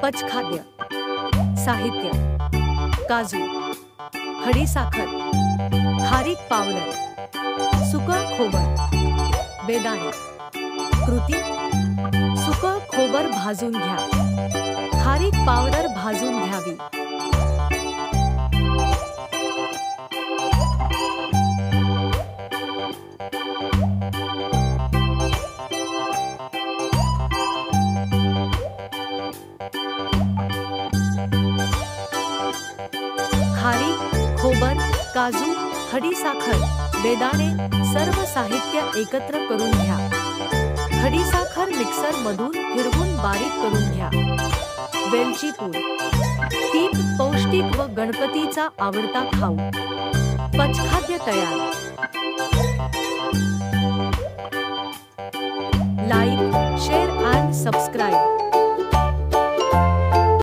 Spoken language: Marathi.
पचखाद्य साहित्य काजू, खडीसाखर, खारीक पावडर, सुकं खोबर, बेदाणे। कृती: सुकं खोबर भाजून घ्या, खारीक पावडर भाजून घ्यावी। खारीक, खोबर, काजू, खडीसाखर, बेदाणे सर्व साहित्य एकत्र करून घ्या। खडीसाखर मिक्सर मधून फिरवून बारीक करून घ्या। वेलची पूड, तीत पौष्टिक व गणपतीचा आवडता खाऊ। पचखाद्य तयार। Like, share and subscribe.